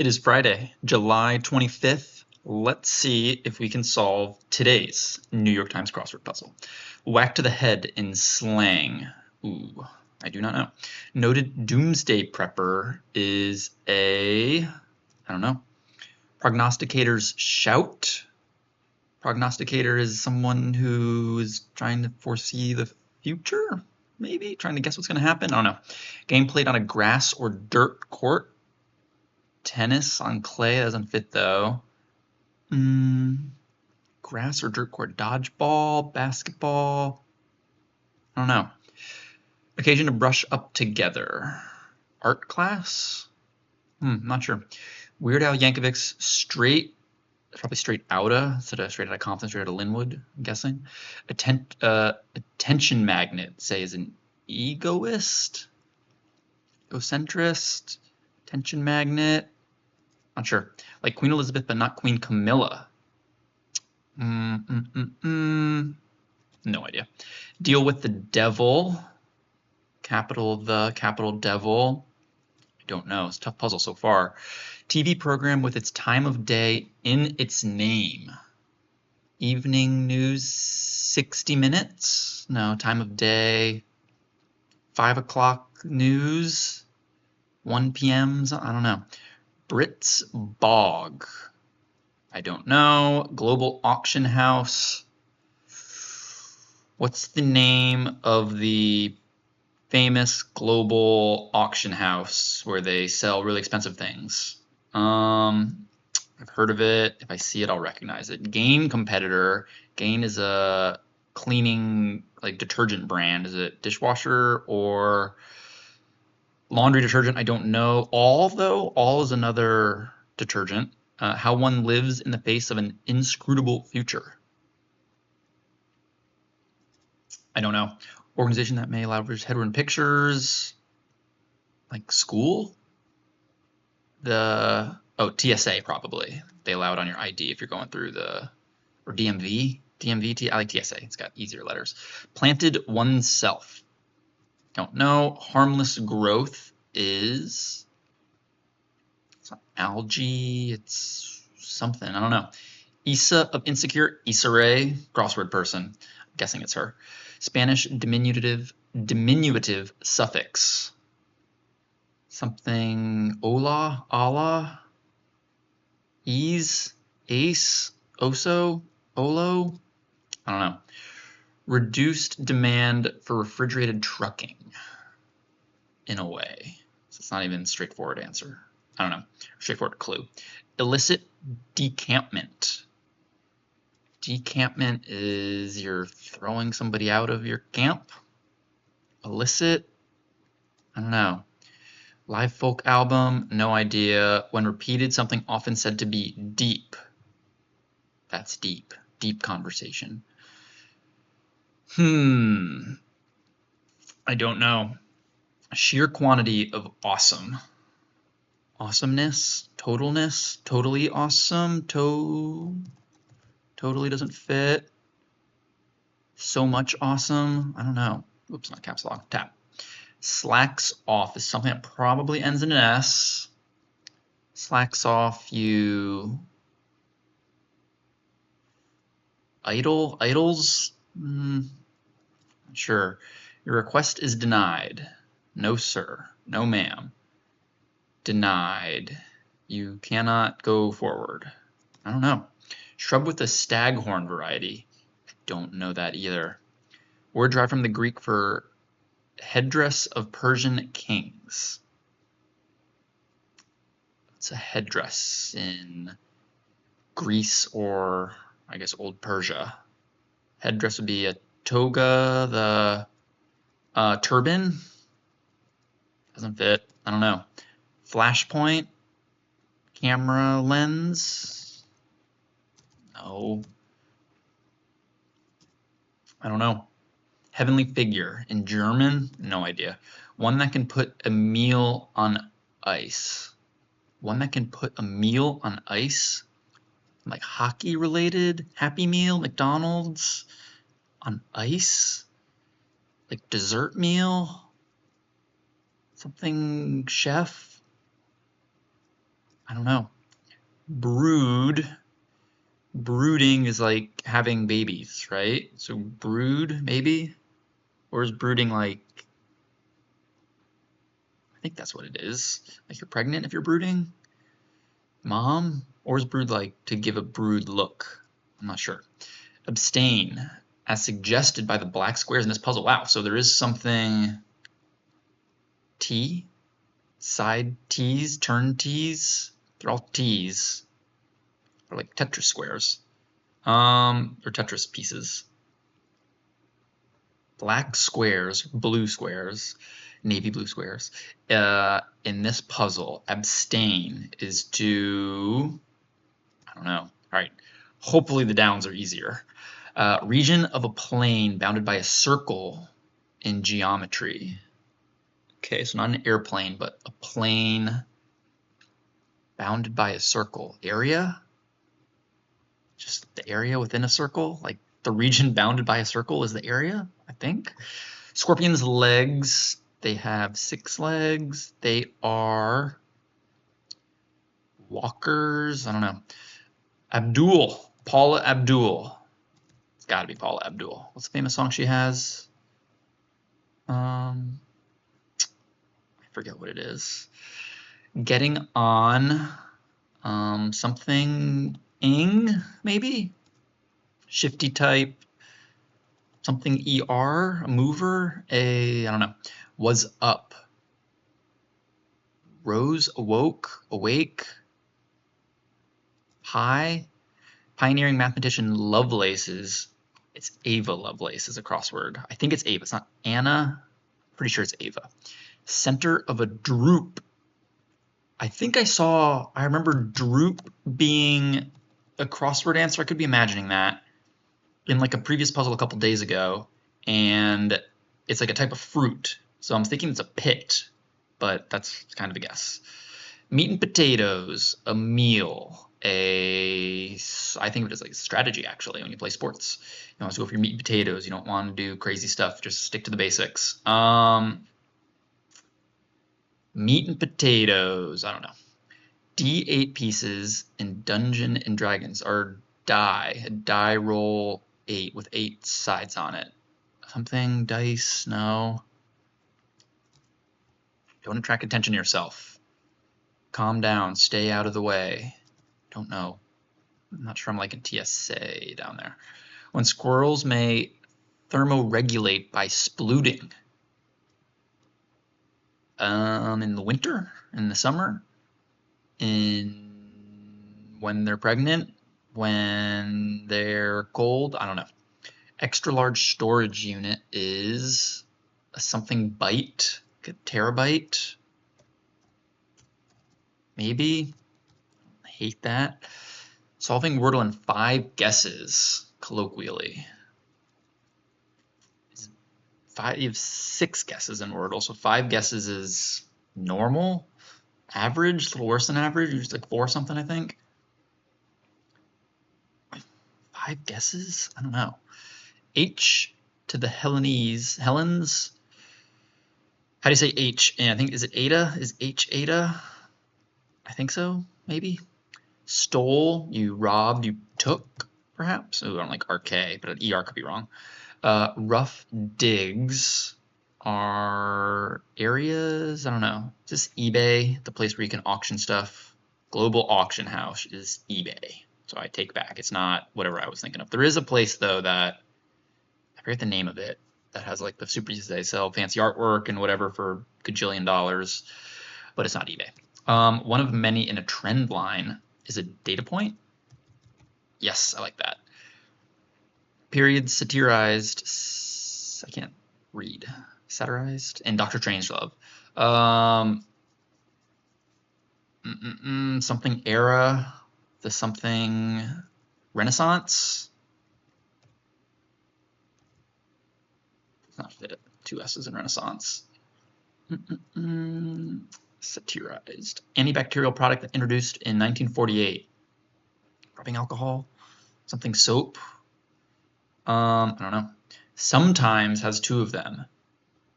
It is Friday, July 25th. Let's see if we can solve today's New York Times crossword puzzle. Whack to the head in slang. Ooh, I do not know. Noted doomsday prepper is I don't know. Prognosticator's shout. Prognosticator is someone who is trying to foresee the future, maybe? Trying to guess what's going to happen? I don't know. Game played on a grass or dirt court. Tennis on clay doesn't fit though. Grass or dirt court, dodgeball, basketball. I don't know. Occasion to brush up together. Art class? Not sure. Weird Al Yankovic's straight, probably straight outta instead of straight outta Compton, straight outta Linwood, I'm guessing. Attention magnet, say, is an egoist, egocentrist, attention magnet. Not sure. Like Queen Elizabeth, but not Queen Camilla. No idea. Deal with the devil. Capital devil. I don't know. It's a tough puzzle so far. TV program with its time of day in its name. Evening news, 60 minutes. No, time of day. 5 o'clock news. 1 p.m. I don't know. Brits Bog. I don't know. Global auction house. What's the name of the famous global auction house where they sell really expensive things? I've heard of it. If I see it, I'll recognize it. Gain competitor. Gain is a cleaning, like detergent brand. Is it dishwasher or laundry detergent? I don't know. All, though, all is another detergent. How one lives in the face of an inscrutable future. I don't know. Organization that may allow headroom pictures. Like school? TSA probably. They allow it on your ID if you're going through or DMV. I like TSA. It's got easier letters. Planted oneself. Don't know. Harmless growth is, it's not algae. It's something. I don't know. Isa of Insecure. Issa Rae, crossword person. I'm guessing it's her. Spanish diminutive suffix. Something hola, ala, ease, ace, oso, olo. I don't know. Reduced demand for refrigerated trucking, in a way. So it's not even a straightforward answer. I don't know. Straightforward clue. Illicit decampment. Decampment is you're throwing somebody out of your camp. Illicit, I don't know. Live folk album, no idea. When repeated, something often said to be deep. That's deep. Deep conversation. I don't know. Sheer quantity of awesome. Awesomeness, totalness, totally awesome, totally doesn't fit. So much awesome, I don't know. Oops, not caps lock, tap. Slacks off is something that probably ends in an S. Slacks off, you idols? Not sure. Your request is denied. No, sir. No, ma'am. Denied. You cannot go forward. I don't know. Shrub with a staghorn variety. I don't know that either. Word derived from the Greek for headdress of Persian kings. It's a headdress in Greece or, I guess, old Persia. Headdress would be a toga, the turban. Doesn't fit. I don't know. Flashpoint. Camera lens. No. I don't know. Heavenly figure in German, no idea. One that can put a meal on ice. One that can put a meal on ice? Like hockey related? Happy Meal, McDonald's on ice? Like dessert meal? Something chef? I don't know. Brood. Brooding is like having babies, right? So brood, maybe? Or is brooding like, I think that's what it is. Like you're pregnant if you're brooding? Mom? Or is brood like to give a brood look? I'm not sure. Abstain, as suggested by the black squares in this puzzle. Wow, so there is something T? Side T's, turn T's? They're all T's. They're like Tetris squares. Or Tetris pieces. Black squares, blue squares, navy blue squares. In this puzzle, abstain is to, I don't know. All right, hopefully the downs are easier. Region of a plane bounded by a circle in geometry. Okay, so not an airplane, but a plane bounded by a circle. Area? Just the area within a circle? Like the region bounded by a circle is the area, I think. Scorpion's legs, they have 6 legs. They are walkers. I don't know. Abdul, Paula Abdul. It's got to be Paula Abdul. What's the famous song she has? I forget what it is. Getting on something ing, maybe? Shifty type. Something ER, a mover, I don't know. Was up. Rose, awoke, awake. High. Pioneering mathematician Lovelace's. It's Ava Lovelace is a crossword. I think it's Ava. It's not Anna. Pretty sure it's Ava. Center of a droop. I think I remember droop being a crossword answer. I could be imagining that in like a previous puzzle a couple days ago, and it's like a type of fruit. So I'm thinking it's a pit, but that's kind of a guess. Meat and potatoes, a meal, I think of it as like a strategy actually when you play sports. You want to go for your meat and potatoes. You don't want to do crazy stuff. Just stick to the basics. Meat and potatoes, I don't know. D8 pieces in Dungeon and Dragons are die. A die roll 8 with 8 sides on it. Something, dice, no. Don't attract attention to yourself. Calm down, stay out of the way. Don't know. I'm not sure I'm like in TSA down there. When squirrels may thermoregulate by splooting. In the winter, in the summer, when they're pregnant, when they're cold, I don't know. Extra large storage unit is a something byte, like a terabyte. Maybe. I hate that. Solving Wordle in 5 guesses, colloquially. You have 6 guesses in Wordle, so 5 guesses is normal, average, a little worse than average, just like 4 something, I think. 5 guesses? I don't know. H to the Helens. How do you say H? And I think, is it Ada? Is H Ada? I think so, maybe. Stole, you robbed, you took, perhaps. Oh, I don't like RK, but an ER could be wrong. Rough digs are areas, I don't know. Is this eBay, the place where you can auction stuff? Global Auction House is eBay. So I take back. It's not whatever I was thinking of. There is a place, though, that I forget the name of it, that has like the super, they sell fancy artwork and whatever for gajillion dollars, but it's not eBay. One of many in a trend line is a data point. Yes, I like that. Period satirized, I can't read, satirized, and Dr. Strangelove. Something era, the something Renaissance. It's not fit. 2 S's in Renaissance. Satirized. Antibacterial product introduced in 1948. Rubbing alcohol. Something soap. I don't know. Sometimes has 2 of them.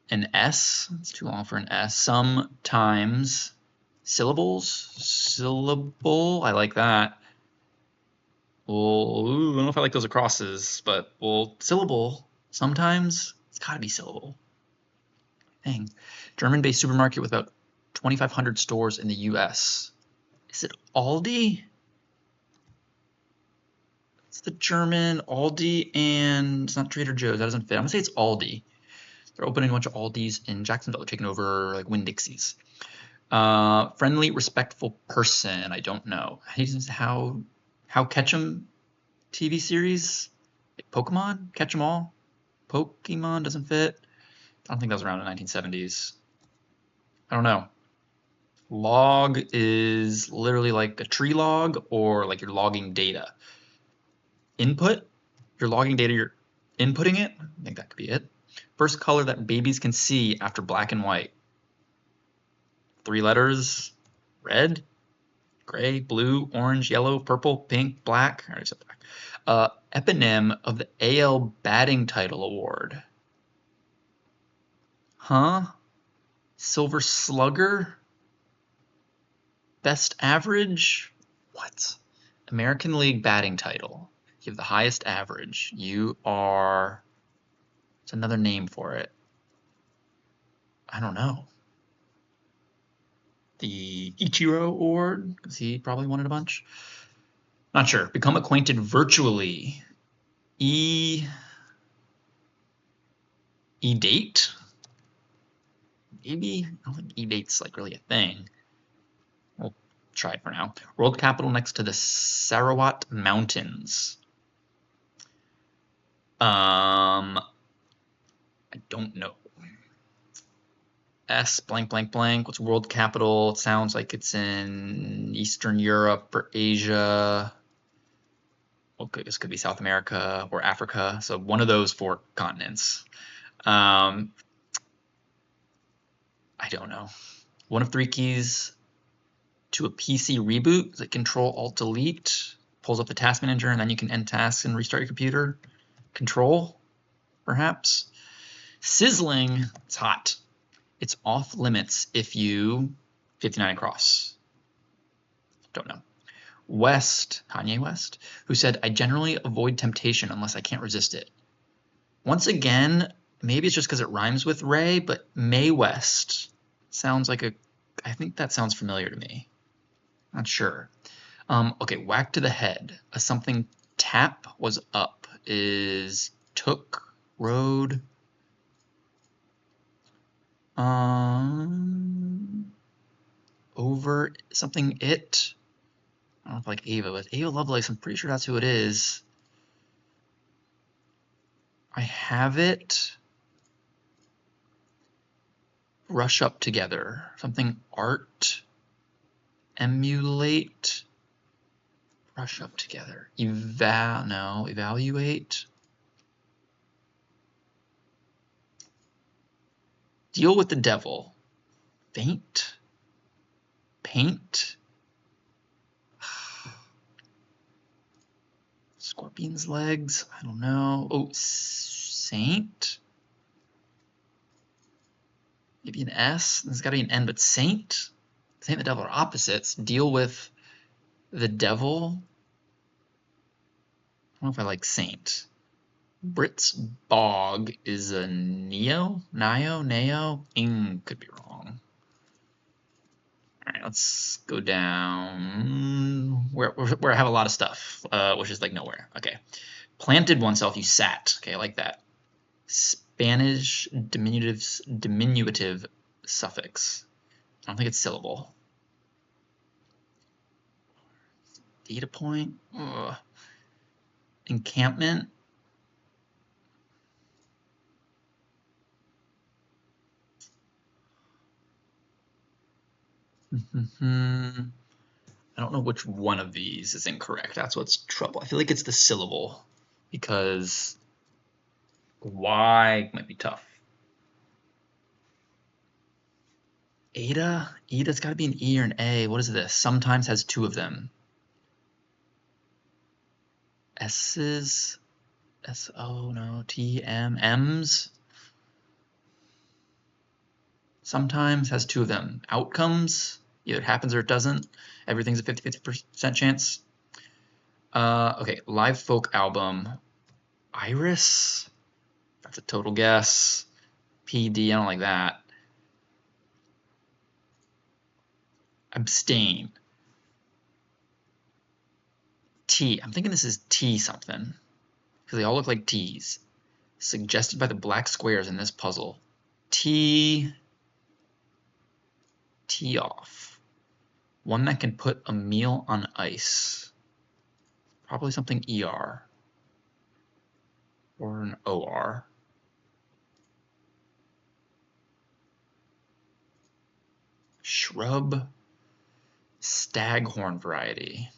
An S. It's too long for an S. Sometimes Syllables? Syllable? I like that. Well, ooh, I don't know if I like those acrosses, but well, syllable. Sometimes it's gotta be syllable. Dang. German-based supermarket with about 2,500 stores in the US. Is it Aldi? It's the German Aldi, and it's not Trader Joe's. That doesn't fit. I'm gonna say it's Aldi. They're opening a bunch of Aldis in Jacksonville. They're taking over like Winn-Dixie's. Friendly, respectful person. I don't know. How Ketchum TV series? Like Pokemon? Catch 'em all? Pokemon doesn't fit. I don't think that was around in the 1970s. I don't know. Log is literally like a tree log or like you're logging data. Input, you're logging data, you're inputting it. I think that could be it. First color that babies can see after black and white. 3 letters, red, gray, blue, orange, yellow, purple, pink, black. I already said black. Eponym of the AL Batting Title Award. Huh? Silver Slugger? Best average? What? American League batting title. You have the highest average. You are... It's another name for it. I don't know. The Ichiro Award, because he probably won it a bunch. Not sure. Become acquainted virtually. E-date? Maybe? I don't think E-date's like really a thing. We'll try it for now. World capital next to the Sarawat Mountains. I don't know. S blank blank blank. What's world capital? It sounds like it's in Eastern Europe or Asia. Well, this could be South America or Africa. So one of those 4 continents. I don't know. One of 3 keys to a PC reboot is like Control Alt Delete. Pulls up the task manager and then you can end tasks and restart your computer. Control, perhaps. Sizzling, it's hot. It's off limits if you 59 across. Don't know. West, Kanye West, who said, I generally avoid temptation unless I can't resist it. Once again, maybe it's just because it rhymes with Ray, but Mae West sounds like I think that sounds familiar to me. Not sure. Okay, whack to the head. A something tap was up is took, road. Over something it. I don't know if like Ava, but Ava Lovelace, I'm pretty sure that's who it is. I have it. Rush up together. Something art. Emulate. Rush up together. Evaluate. Deal with the devil. Faint. Paint. Scorpion's legs. I don't know. Oh, saint. Maybe an S. There's got to be an N, but saint. Saint and the devil are opposites. Deal with the devil. I don't know if I like saint. Brit's bog is a neo? Could be wrong. All right, let's go down where I have a lot of stuff, which is like nowhere. Okay. Planted oneself, you sat. Okay, I like that. Spanish diminutive suffix. I don't think it's syllable. Data point. Ugh. Encampment. I don't know which one of these is incorrect. That's what's trouble. I feel like it's the syllable because Y might be tough. Ada? Ada's got to be an E or an A. What is this? Sometimes has 2 of them. S's? S-O, no. T-M. M's? Sometimes has 2 of them. Outcomes? Either it happens or it doesn't. Everything's a 50-50% chance. Okay, live folk album. Iris? That's a total guess. PD, I don't like that. Abstain. T, I'm thinking this is T something, because they all look like T's. Suggested by the black squares in this puzzle. T off. One that can put a meal on ice. Probably something ER. Or an OR. Shrub. Staghorn variety.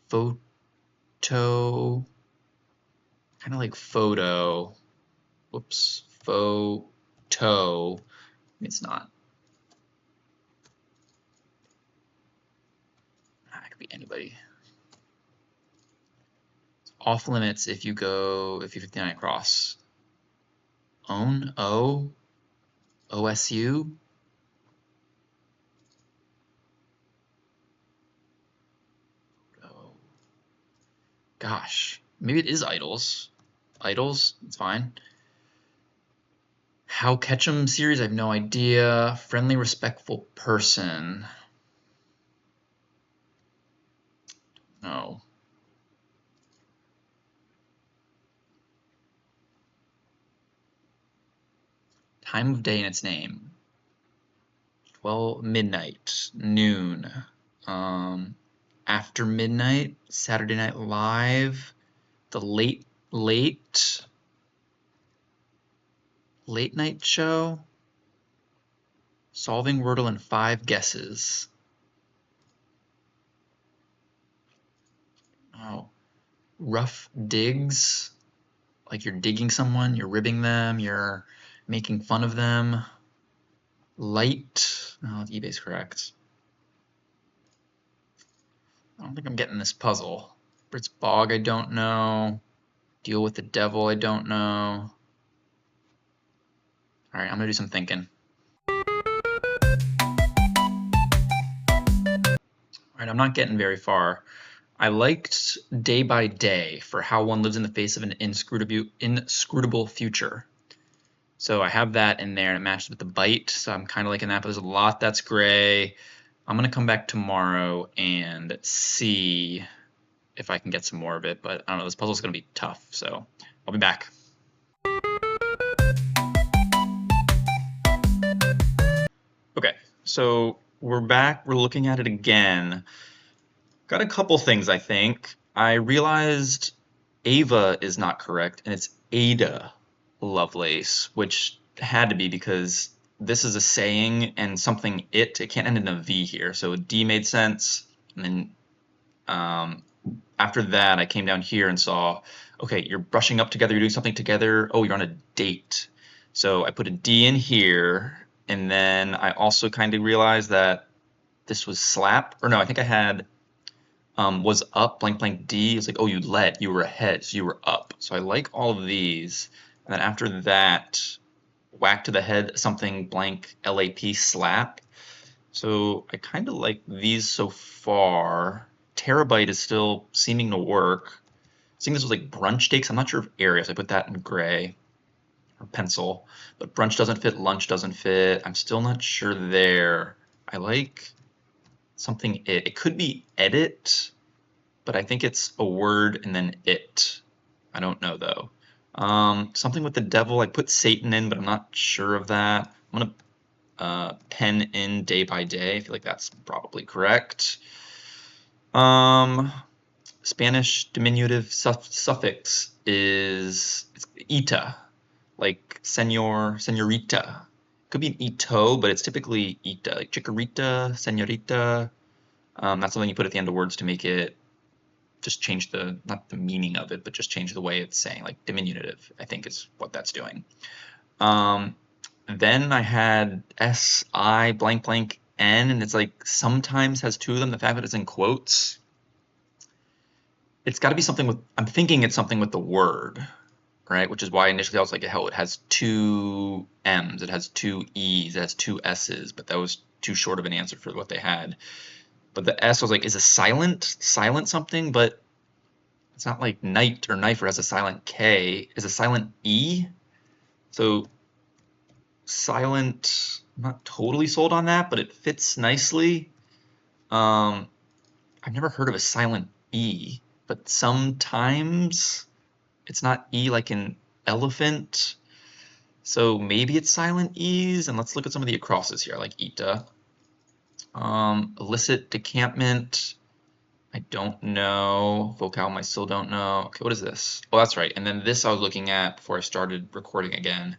Photo. Kind of like photo. Whoops. Photo. It's not. It could be anybody. It's off limits if you 59 across. Own. O. OSU. Oh. Gosh. Maybe it is idols. Idols. It's fine. How Ketchum series, I have no idea. Friendly, respectful person. No. Time of day in its name. 12 midnight, noon. After midnight, Saturday Night Live, the late night show, solving Wordle in 5 guesses. Oh, rough digs, like you're digging someone, you're ribbing them, you're making fun of them. Light, oh, eBay's correct. I don't think I'm getting this puzzle. Brits Bog, I don't know. Deal with the Devil, I don't know. All right, I'm gonna do some thinking. All right, I'm not getting very far. I liked Day by Day for how one lives in the face of an inscrutable future. So I have that in there, and it matches with the bite, so I'm kind of liking that, but there's a lot that's gray. I'm gonna come back tomorrow and see if I can get some more of it, but I don't know, this puzzle's gonna be tough, so I'll be back. Okay, so we're back, we're looking at it again. Got a couple things, I think. I realized Ava is not correct, and it's Ada Lovelace, which had to be because this is a saying and something it can't end in a V here, so D made sense. And then after that, I came down here and saw, okay, you're brushing up together, you're doing something together. Oh, you're on a date. So I put a D in here, and then I also kind of realized that this was slap, or no, I think I had was up, blank, blank, D. It's like, oh, you led, you were ahead, so you were up. So I like all of these. And then after that, whack to the head, something, blank, LAP, slap. So I kind of like these so far. Terabyte is still seeming to work. I think this was like brunch steaks. I'm not sure of areas. I put that in gray or pencil. But brunch doesn't fit, lunch doesn't fit. I'm still not sure there. I like something it could be edit, but I think it's a word and then it. I don't know though. Something with the devil, I put Satan in, but I'm not sure of that. I'm gonna pen in day by day. I feel like that's probably correct. Spanish diminutive suffix is ita, like senor, senorita. Could be an ito, but it's typically ita, like chikorita, senorita. That's something you put at the end of words to make it just change not the meaning of it, but just change the way it's saying, like diminutive, I think is what that's doing. Then I had SI blank blank N, and it's like sometimes has 2 of them. The fact that it's in quotes, it's got to be something with, I'm thinking it's something with the word, right? Which is why initially I was like, hell, it has 2 M's, it has 2 E's, it has 2 S's, but that was too short of an answer for what they had. But the S was like, is a silent something? But it's not like night or knife, or has a silent K. Is a silent E? So silent, I'm not totally sold on that, but it fits nicely. I've never heard of a silent E, but sometimes it's not E like in elephant. So maybe it's silent E's, and let's look at some of the acrosses here. I like Ita. Illicit decampment, I don't know. Vocalum, I still don't know. Okay, what is this? Oh, that's right. And then this I was looking at before I started recording again,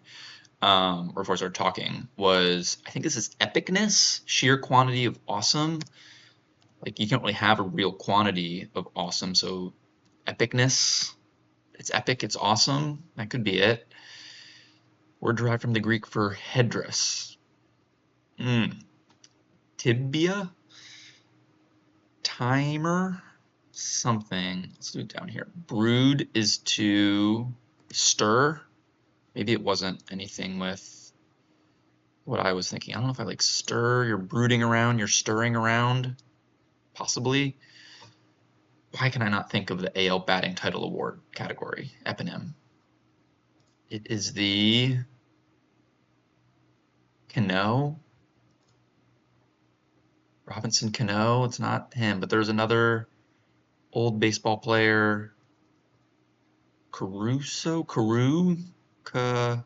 or before I started talking, was, I think this is epicness, sheer quantity of awesome. Like, you can't really have a real quantity of awesome, so epicness, it's epic, it's awesome. That could be it. Word derived from the Greek for headdress. Tibia? Timer? Something. Let's do it down here. Brood is to stir. Maybe it wasn't anything with what I was thinking. I don't know if I like stir, you're brooding around, you're stirring around. Possibly. Why can I not think of the AL Batting Title Award category? Eponym. It is the Cano. Robinson Cano. It's not him, but there's another old baseball player. Caruso? Gosh.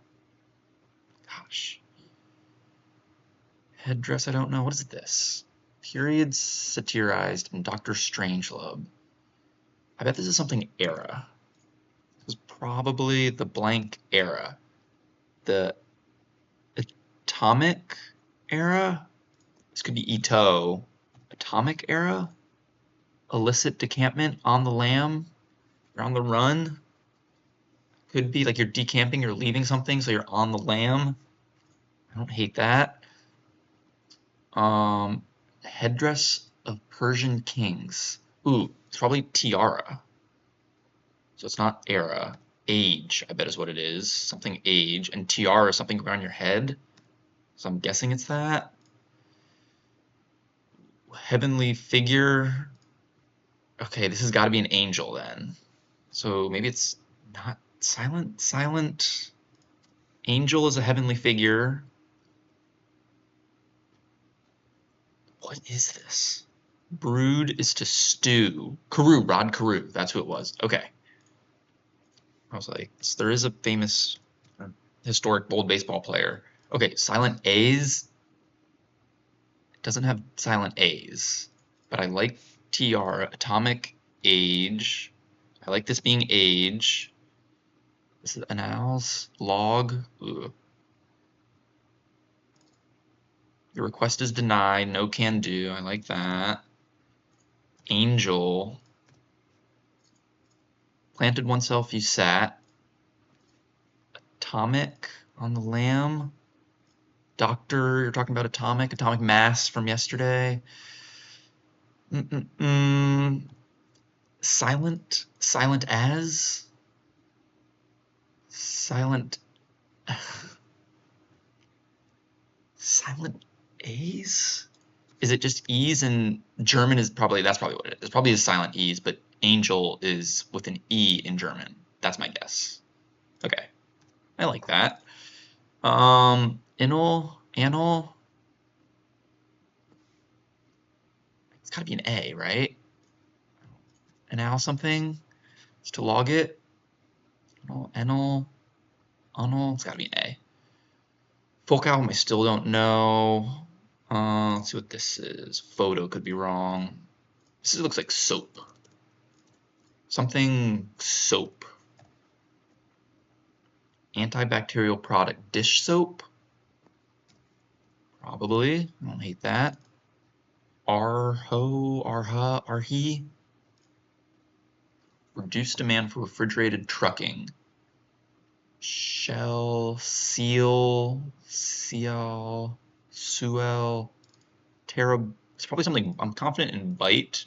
Headdress, I don't know. What is this? Periods satirized in Dr. Strangelove. I bet this is something era. This was probably the blank era. The atomic era? This could be Ito. Atomic era? Illicit decampment, on the lamb? You're on the run? Could be like you're decamping, you're leaving something, so you're on the lam. I don't hate that. Headdress of Persian kings. Ooh, it's probably tiara. So it's not era. Age, I bet is what it is. Something age. And tiara is something around your head. So I'm guessing it's that. Heavenly figure. Okay, this has got to be an angel then. So maybe it's not silent. Silent. Angel is a heavenly figure. What is this? Brood is to stew. Carew, Rod Carew. That's who it was. Okay. I was like, there is a famous historic bold baseball player. Okay, silent A's. It doesn't have silent A's, but I like TR, atomic age. I like this being age. This is annals, log. Ugh. Your request is denied, no can do. I like that. Angel. Planted oneself, you sat. Atomic on the lamb. Doctor, you're talking about atomic mass from yesterday. Silent as. Silent A's? Is it just E's, and German is probably, that's probably what it is. It's probably a silent E's, but angel is with an E in German. That's my guess. Okay. I like that. Anal. It's gotta be an A, right? Anal something? Just to log it? Anal. It's gotta be an A. Folk album, I still don't know. Let's see what this is. Photo could be wrong. This looks like soap. Something soap. Antibacterial product. Dish soap? Probably. I don't hate that. Arhi. Reduced demand for refrigerated trucking. Shell, seal, Terra. It's probably something, I'm confident in bite.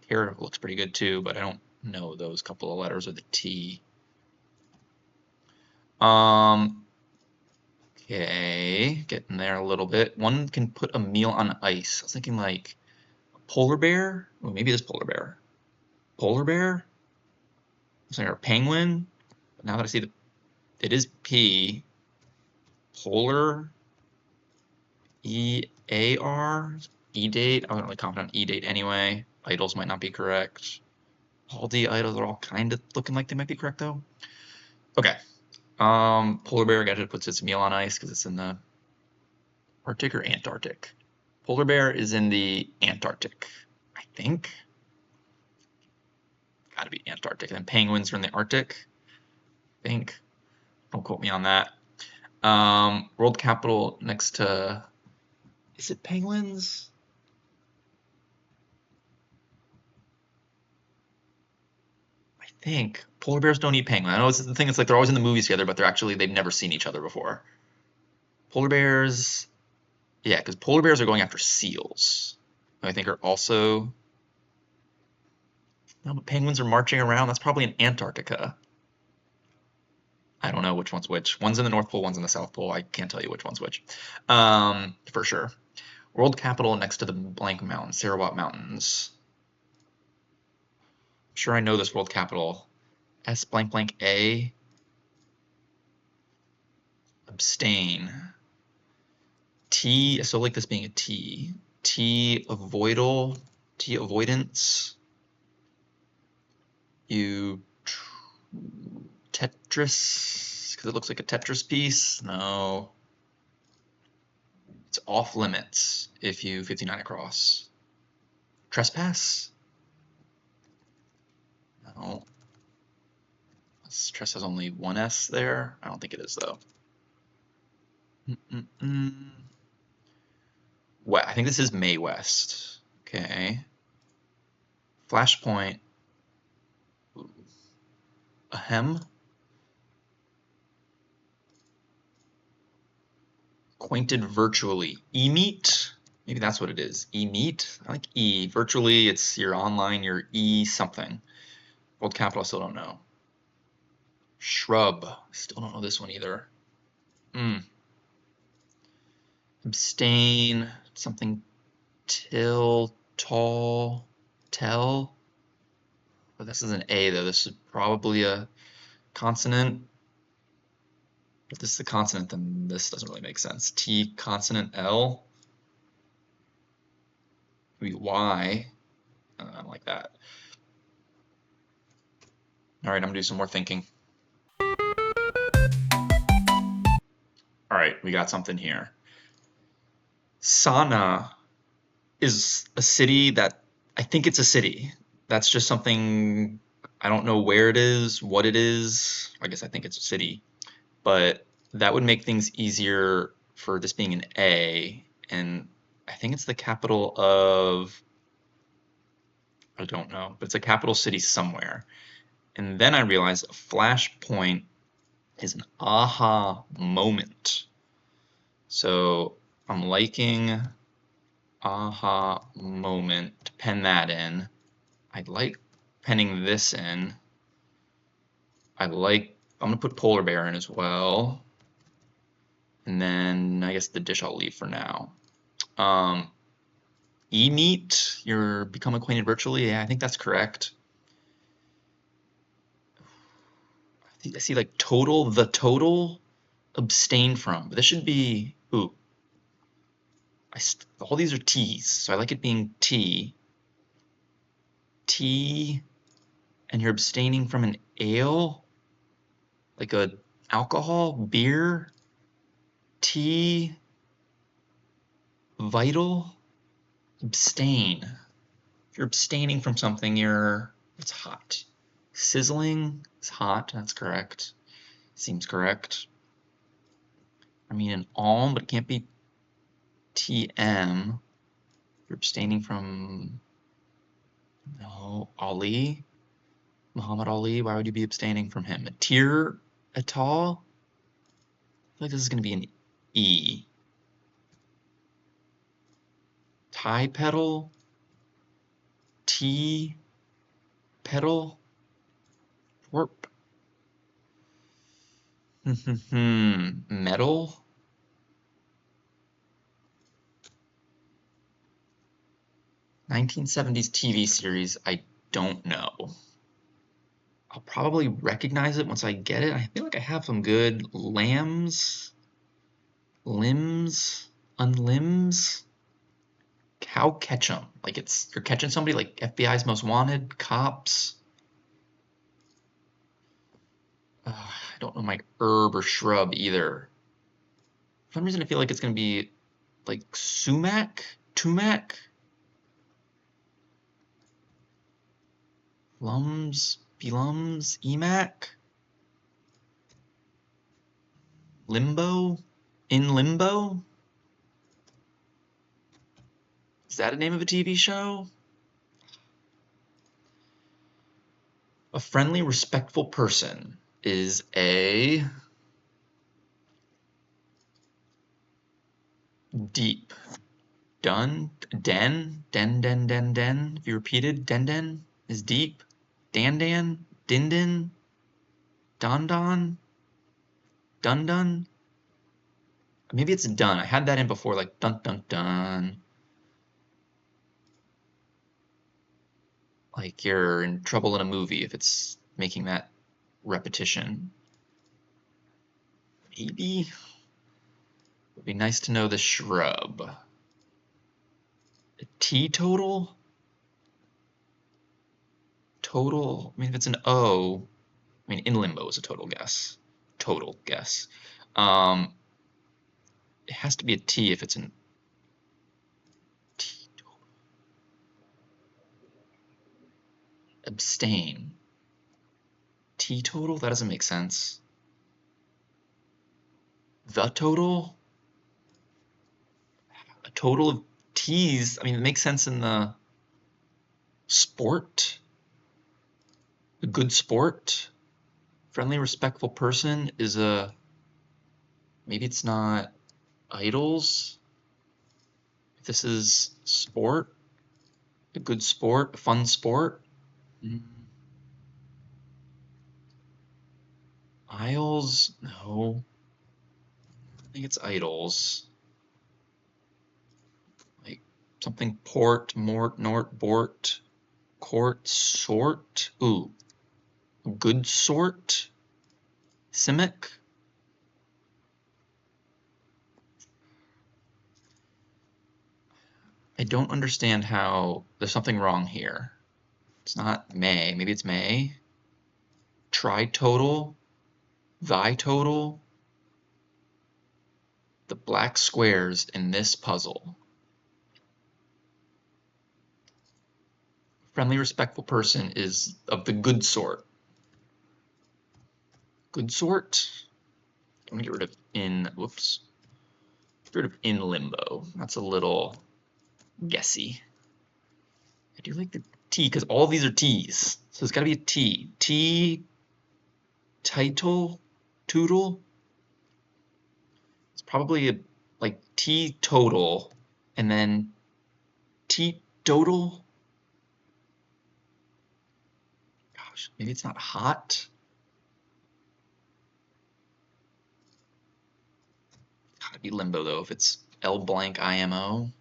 Terra looks pretty good too, but I don't know those couple of letters or the T. Okay, getting there a little bit. One can put a meal on ice. I was thinking like a polar bear. Well, maybe it is polar bear. Polar bear? It's like a penguin. But now that I see it is P. Polar. E-A-R. E-date. I wasn't really confident on E-date anyway. Idols might not be correct. All the idols are all kind of looking like they might be correct though. Okay. Polar bear, I guess it puts its meal on ice because it's in the Arctic or Antarctic. Polar bear is in the Antarctic, I think. Gotta be Antarctic. And then penguins are in the Arctic, I think. Don't quote me on that. World capital next to, is it penguins? I think. Polar bears don't eat penguins. I know it's the thing, it's like they're always in the movies together, but they've never seen each other before. Polar bears, yeah, because polar bears are going after seals. I think are also, no, but penguins are marching around. That's probably in Antarctica. I don't know which one's which. One's in the North Pole, one's in the South Pole. I can't tell you which one's which, for sure. World capital next to the blank mountain, Sarawak Mountains. I'm sure I know this world capital. S blank blank A. Abstain. T, I still like this being a T. T avoidal. T avoidance. You Tetris, because it looks like a Tetris piece. No. It's off limits if you 59 across. Trespass? No. Stress has only one S there. I don't think it is though. What? I think this is May West. Okay. Flashpoint. Ahem. Acquainted virtually. E-meet? Maybe that's what it is. E-meet? I like E. Virtually, it's your online, your E something. World capital, I still don't know. Shrub. Still don't know this one either. Abstain. Something. Till. Tall. Tell. But this is an A though. This is probably a consonant. If this is a consonant, then this doesn't really make sense. T consonant L. Maybe Y. I don't like that. All right, I'm gonna do some more thinking. All right, we got something here. Sana is a city that, I think it's a city. That's just something, I don't know where it is, what it is. I guess I think it's a city. But that would make things easier for this being an A. And I think it's the capital of, I don't know, but it's a capital city somewhere. And then I realized a flashpoint is an aha moment. So I'm liking aha moment to pen that in. I like penning this in. I'm gonna put polar bear in as well. And then I guess the dish I'll leave for now. E-meet, you're become acquainted virtually. Yeah, I think that's correct. I see like total, the total, abstain from. But this should be, ooh. All these are T's, so I like it being T. T, and you're abstaining from an ale? Like a alcohol, beer? T, vital? Abstain. If you're abstaining from something, it's hot. Sizzling is hot, that's correct. Seems correct. I mean an alm, but it can't be TM. You're abstaining from, no, Ali? Muhammad Ali, why would you be abstaining from him? A tear at all? I feel like this is going to be an E. Tie pedal? T pedal? Warp? Metal? 1970s TV series, I don't know. I'll probably recognize it once I get it. I feel like I have some good lambs, limbs, unlimbs. Cow catch 'em. Like you're catching somebody like FBI's Most Wanted, cops. I don't know my herb or shrub either. For some reason I feel like it's gonna be like sumac, tumac, lums, belums, emac, limbo, in limbo. Is that a name of a TV show? A friendly, respectful person is a deep. Den. If you repeated, den is deep. Dan, din, don, dun. Maybe it's done. I had that in before, like dun. Like you're in trouble in a movie if it's making that repetition. Maybe. Would be nice to know the shrub. A teetotal? Total, I mean, if it's an O, I mean, in limbo is a total guess. Total guess. It has to be a T if it's an teetotal. Abstain. Teetotal? That doesn't make sense. The total? A total of T's. I mean, it makes sense in the sport. A good sport. Friendly, respectful person is a. Maybe it's not idols. If this is sport, a good sport, a fun sport. Isles? No. I think it's idols. Like something port, mort, nort, bort, court, sort. Ooh. Good sort? Simic? I don't understand how there's something wrong here. It's not May. Maybe it's May. Tritotal? Thy total? The black squares in this puzzle. Friendly, respectful person is of the good sort. Good sort? I'm gonna get rid of in, whoops. Get rid of in limbo. That's a little guessy. I do like the T because all these are T's. So it's gotta be a T. T, title, tootle. It's probably a, like T total and then T total. Gosh, maybe it's not hot. Gotta be limbo though. If it's L blank IMO,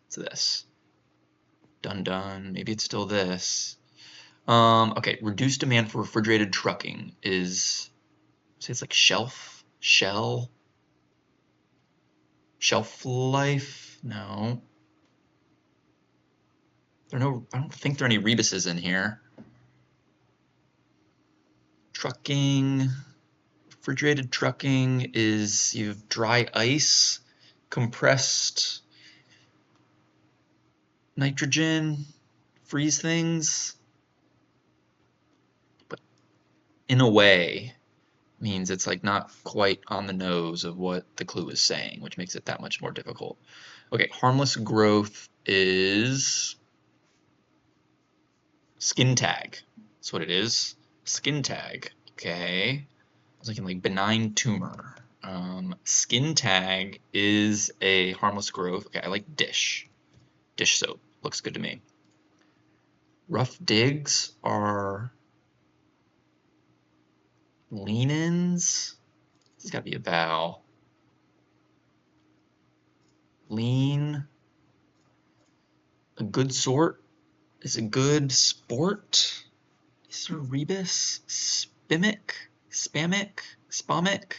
it's this. Dun. Maybe it's still this. Okay, reduced demand for refrigerated trucking is, say it's like shelf, shell, shelf life. No. I don't think there are any rebuses in here. Trucking, refrigerated trucking is you have dry ice, compressed nitrogen, freeze things. But in a way means it's like not quite on the nose of what the clue is saying, which makes it that much more difficult. Okay, harmless growth is skin tag. That's what it is. Skin tag. Okay. I was thinking like benign tumor. Skin tag is a harmless growth. Okay, I like dish. Dish soap. Looks good to me. Rough digs are lean-ins. It's got to be a vowel. Lean. A good sort is a good sport. Is there rebus? Spimic? Spamic? Spomic?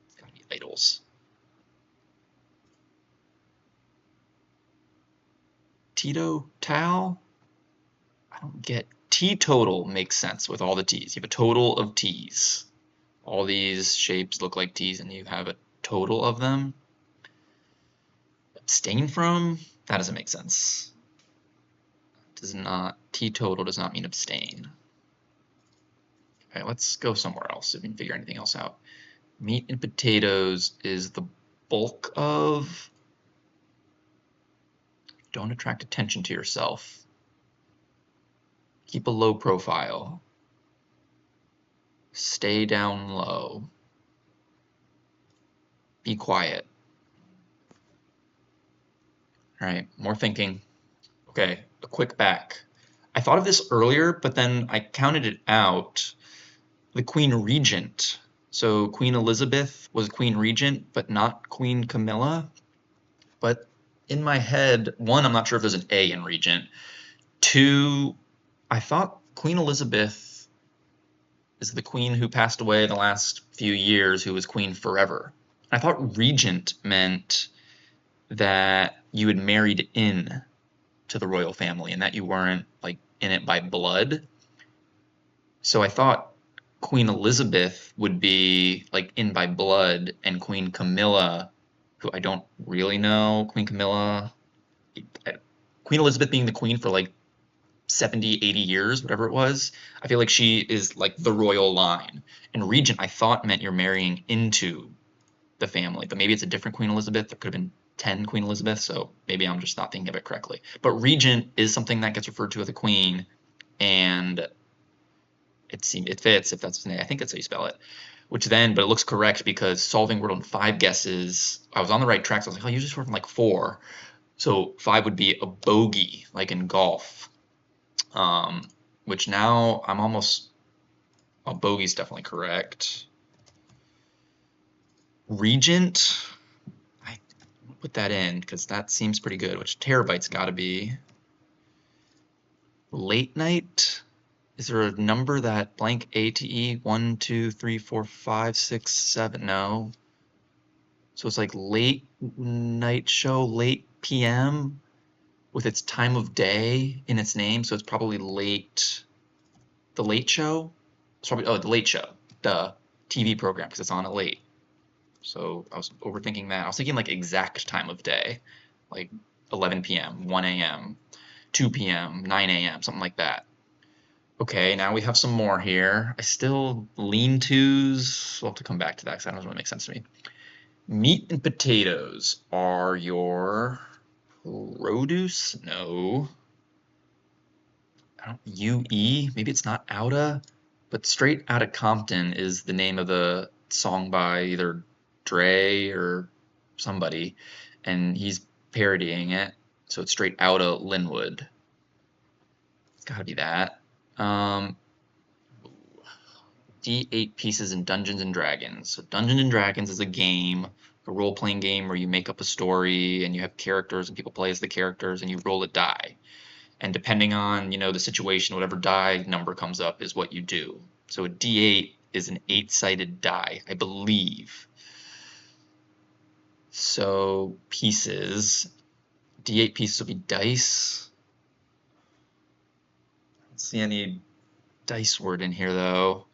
It's gotta be idols. Tito Tal? I don't get. Teetotal makes sense with all the T's. You have a total of T's. All these shapes look like T's and you have a total of them. Abstain from? That doesn't make sense. Does not. Teetotal does not mean abstain. Okay, let's go somewhere else if we can figure anything else out. Meat and potatoes is the bulk of. Don't attract attention to yourself. Keep a low profile. Stay down low. Be quiet. All right, more thinking. Okay, a quick back. I thought of this earlier, but then I counted it out. The Queen Regent. So Queen Elizabeth was Queen Regent, but not Queen Camilla. But in my head, one, I'm not sure if there's an A in Regent. Two, I thought Queen Elizabeth is the queen who passed away the last few years, who was queen forever. I thought Regent meant that you had married in to the royal family and that you weren't like in it by blood. So I thought Queen Elizabeth would be like in by blood, and Queen Camilla, who I don't really know, Queen Elizabeth being the queen for like 70, 80 years, whatever it was. I feel like she is like the royal line. And Regent, I thought meant you're marrying into the family, but maybe it's a different Queen Elizabeth. There could have been 10 Queen Elizabeth, so maybe I'm just not thinking of it correctly. But Regent is something that gets referred to as a queen, and it fits if that's his name. I think that's how you spell it. But it looks correct because solving word on 5 guesses, I was on the right track. So I was like, oh, usually from like 4. So 5 would be a bogey, like in golf. Which now I'm almost, well, bogey's definitely correct. Regent, I put that in because that seems pretty good, which terabyte's got to be. Late night, is there a number that blank ATE 1, 2, 3, 4, 5, 6, 7? No. So it's like late night show, late PM with its time of day in its name. So it's probably late. The Late Show? It's probably, The Late Show, the TV program, because it's on at late. So I was overthinking that. I was thinking like exact time of day, like 11 p.m., 1 a.m., 2 p.m., 9 a.m., something like that. Okay, now we have some more here. I still lean-tos. We'll have to come back to that because that doesn't really make sense to me. Meat and potatoes are your produce? No. UE? Maybe it's not Outa, but Straight Outta Compton is the name of the song by either Dre or somebody, and he's parodying it, so it's Straight Outta Linwood. It's gotta be that. D8 pieces in Dungeons and Dragons. So Dungeons and Dragons is a game, a role-playing game where you make up a story and you have characters and people play as the characters and you roll a die. And depending on, the situation, whatever die number comes up is what you do. So a D8 is an 8-sided die, I believe. So pieces, D8 pieces will be dice. I don't see any dice word in here though.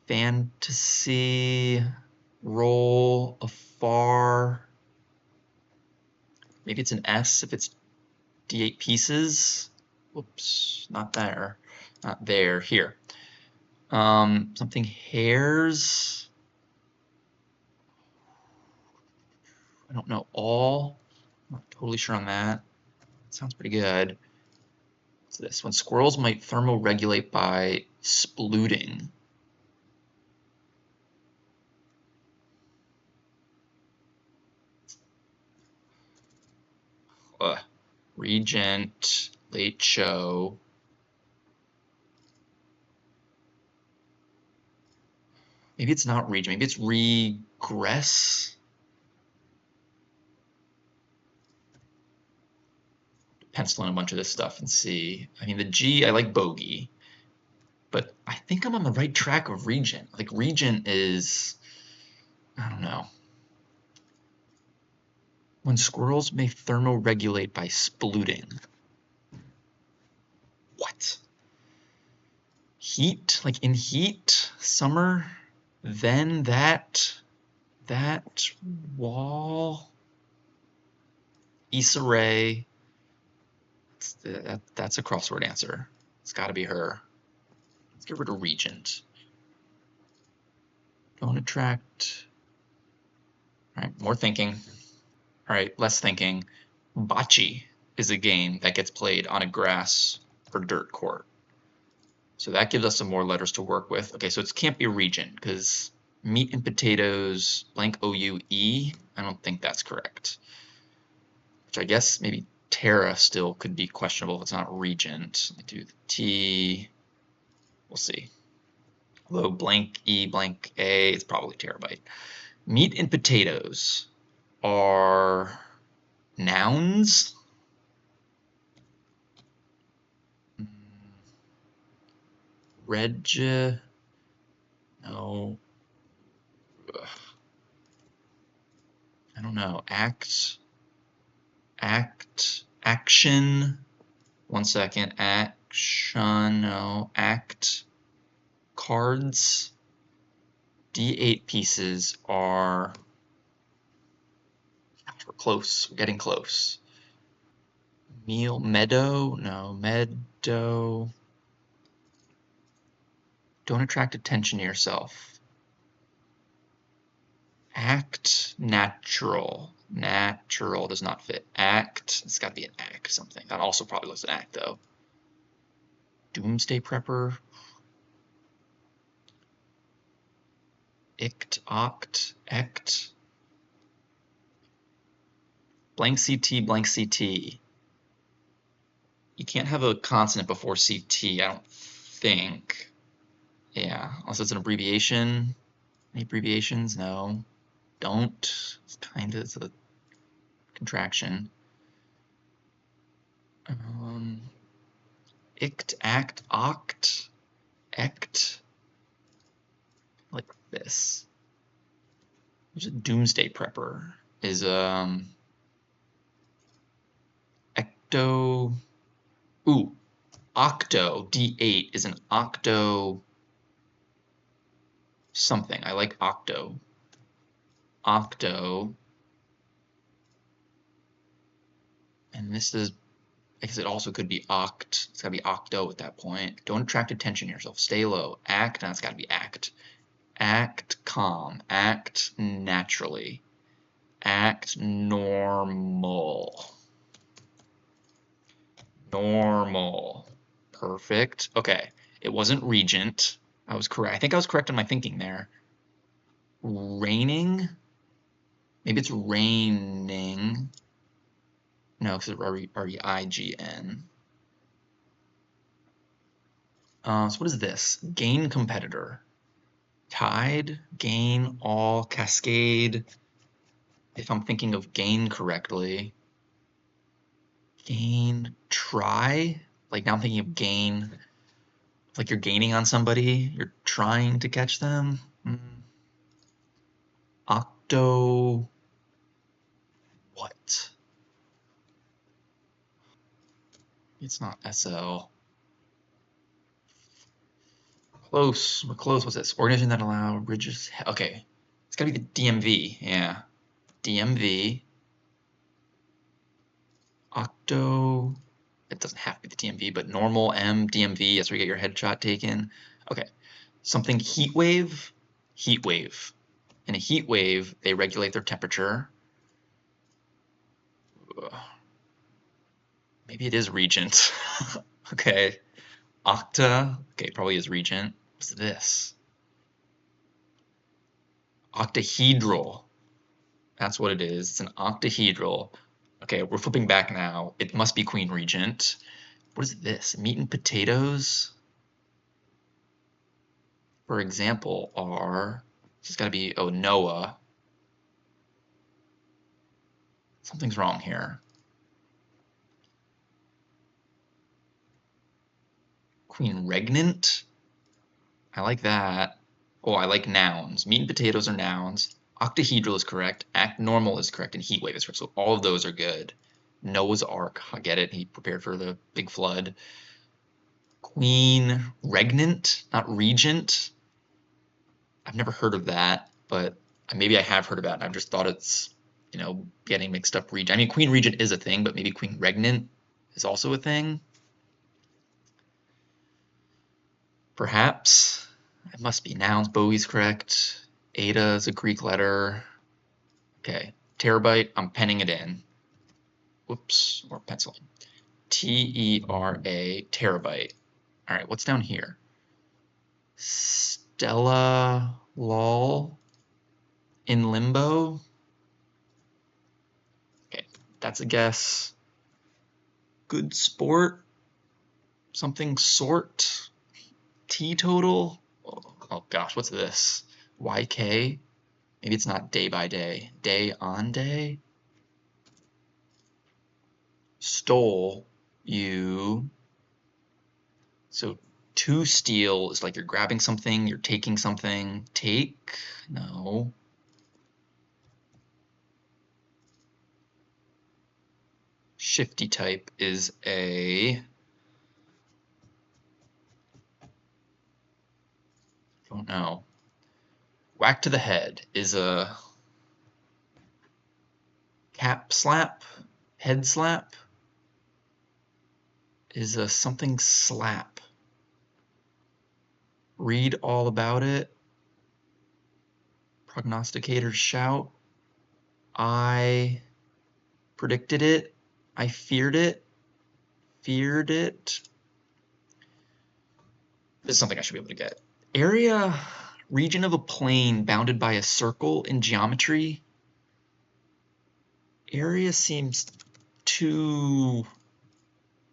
Fantasy, roll, afar. Maybe it's an S if it's D8 pieces. Whoops, not there. Not there. Here. Something hairs. I don't know all. I'm not totally sure on that. Sounds pretty good. What's this? When squirrels might thermoregulate by splooting. Regent, Late Show. Maybe it's not regent. Maybe it's regress. Pencil in a bunch of this stuff and see. I mean, the G, I like bogey, but I think I'm on the right track of regent. Like regent is, I don't know. When squirrels may thermoregulate by splooting. What? Heat? Like in heat? Summer? Then that wall? Issa Rae. That's a crossword answer. It's got to be her. Let's get rid of regent. Don't attract. All right, more thinking. All right, less thinking. Bocce is a game that gets played on a grass or dirt court. So that gives us some more letters to work with. Okay, so it can't be regent because meat and potatoes, blank O-U-E, I don't think that's correct. Which I guess maybe Terra still could be questionable if it's not regent. Let me do the T. We'll see. Although blank E, blank A, it's probably terabyte. Meat and potatoes are nouns. No. Ugh. I don't know. Action. 1 second. Action. No. Act. Cards. D8 pieces are. We're close. We're getting close. Meadow. No. Meadow. Don't attract attention to yourself. Act natural. Natural does not fit. Act. It's got to be an act something. That also probably was an act though. Doomsday prepper. Ict. Oct. Ect. Blank CT. Blank CT. You can't have a consonant before CT. I don't think. Yeah, unless it's an abbreviation. Any abbreviations? No. Don't. It's kind of a contraction. Ict, act, oct, ect. Like this. There's a doomsday prepper. Is ecto. Ooh, octo. D8 is an octo. Something. I like octo. Octo. And this is, I guess it also could be oct. It's got to be octo at that point. Don't attract attention to yourself. Stay low. Act. Now it's got to be act. Act calm. Act naturally. Act normal. Normal. Perfect. Okay. It wasn't regent. I was correct. I think I was correct in my thinking there. Raining? Maybe it's raining. No, because it's R-E-I-G-N. So what is this? Gain competitor. Tide, gain, all, cascade. If I'm thinking of gain correctly. Gain, try. Like now I'm thinking of gain. Like you're gaining on somebody. You're trying to catch them. Octo. What? It's not SL. Close. We're close. What's this? Organization that allow bridges. Okay. It's gotta be the DMV. Yeah. DMV. Octo. It doesn't have to be the DMV, but normal M, DMV. That's where you get your headshot taken. Okay. Something heat wave. Heat wave. In a heat wave, they regulate their temperature. Maybe it is regent. Okay. Octa. Okay, probably is regent. What's this? Octahedral. That's what it is. It's an octahedral. Okay, we're flipping back now. It must be Queen Regent. What is this? Meat and potatoes, for example, are This has got to be, oh, Noah. Something's wrong here. Queen regnant? I like that. Oh, I like nouns. Meat and potatoes are nouns. Octahedral is correct. Act normal is correct. And heat wave is correct. So all of those are good. Noah's Ark. I get it. He prepared for the big flood. Queen regnant, not regent. I've never heard of that, but maybe I have heard about it. I've just thought it's, getting mixed up. Regent. I mean, queen regent is a thing, but maybe queen regnant is also a thing. Perhaps. It must be nouns. Bowie's correct. Eta is a Greek letter. Okay. Terabyte, I'm penning it in. Whoops, or penciling. T-E-R-A, terabyte. All right, what's down here? Stella lol in limbo. Okay, that's a guess. Good sport. Something sort. Teetotal. Oh gosh, what's this? YK? Maybe it's not day by day. Day on day? Stole you. So to steal is like you're grabbing something, you're taking something. Take? No. Shifty type is a... don't know. Whack to the head is a cap slap, head slap is a something slap. Read all about it. Prognosticator shout. I predicted it. I feared it. Feared it. This is something I should be able to get. Area, region of a plane bounded by a circle in geometry. Area seems too...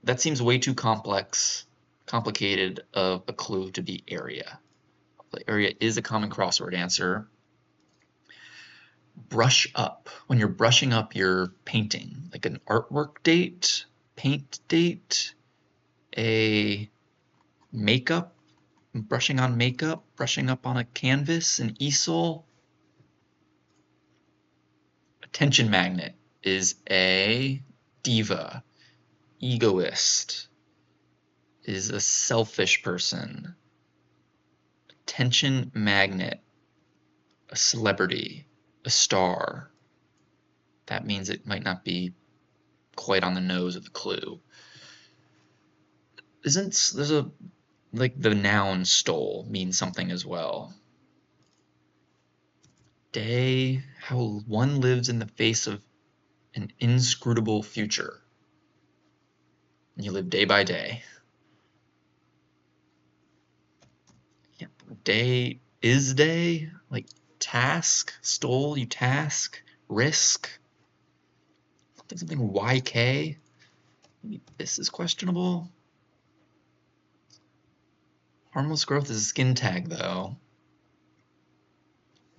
that seems way too complicated of a clue to be area. The area is a common crossword answer. Brush up. When you're brushing up your painting, like an artwork date, paint date, a makeup, brushing on makeup, brushing up on a canvas, an easel. Attention magnet is a diva. Egoist is a selfish person. Attention magnet, a celebrity, a star. That means it might not be quite on the nose of the clue. There's a, like the noun stole means something as well. Day, how one lives in the face of an inscrutable future. And you live day by day. Yep. Day is day, like task, stole, you task, risk. Something YK. Maybe this is questionable. Harmless growth is a skin tag, though.